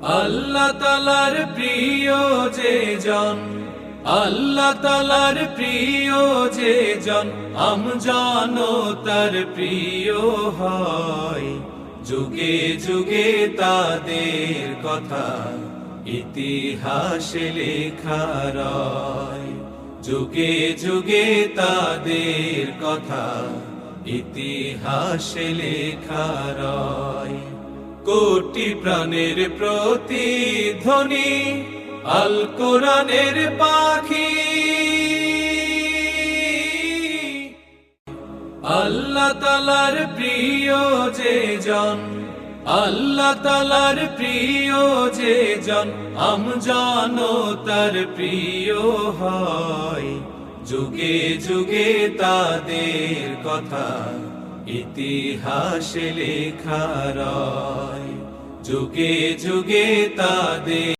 আল্লাহ তাআলার প্রিয় যে জন, আল্লাহ তাআলার প্রিয় যে জন, আমজানো তার প্রিয় হয়। যুগে যুগে তাদের কথা ইতিহাসে লেখা রয়। যুগে যুগে তাদের কথা ইতিহাসে লেখা রয়। কোটি প্রাণের প্রতিধ্বনি আল কোরআনের পাখি। আল্লাহ তাআলার প্রিয় যে জন, আল্লাহ তাআলার প্রিয় যে জন, আমজানো তার প্রিয় হয়। যুগে যুগে তাদের কথা ইতিহাসে লেখা রয়। যুগে যুগে তাদের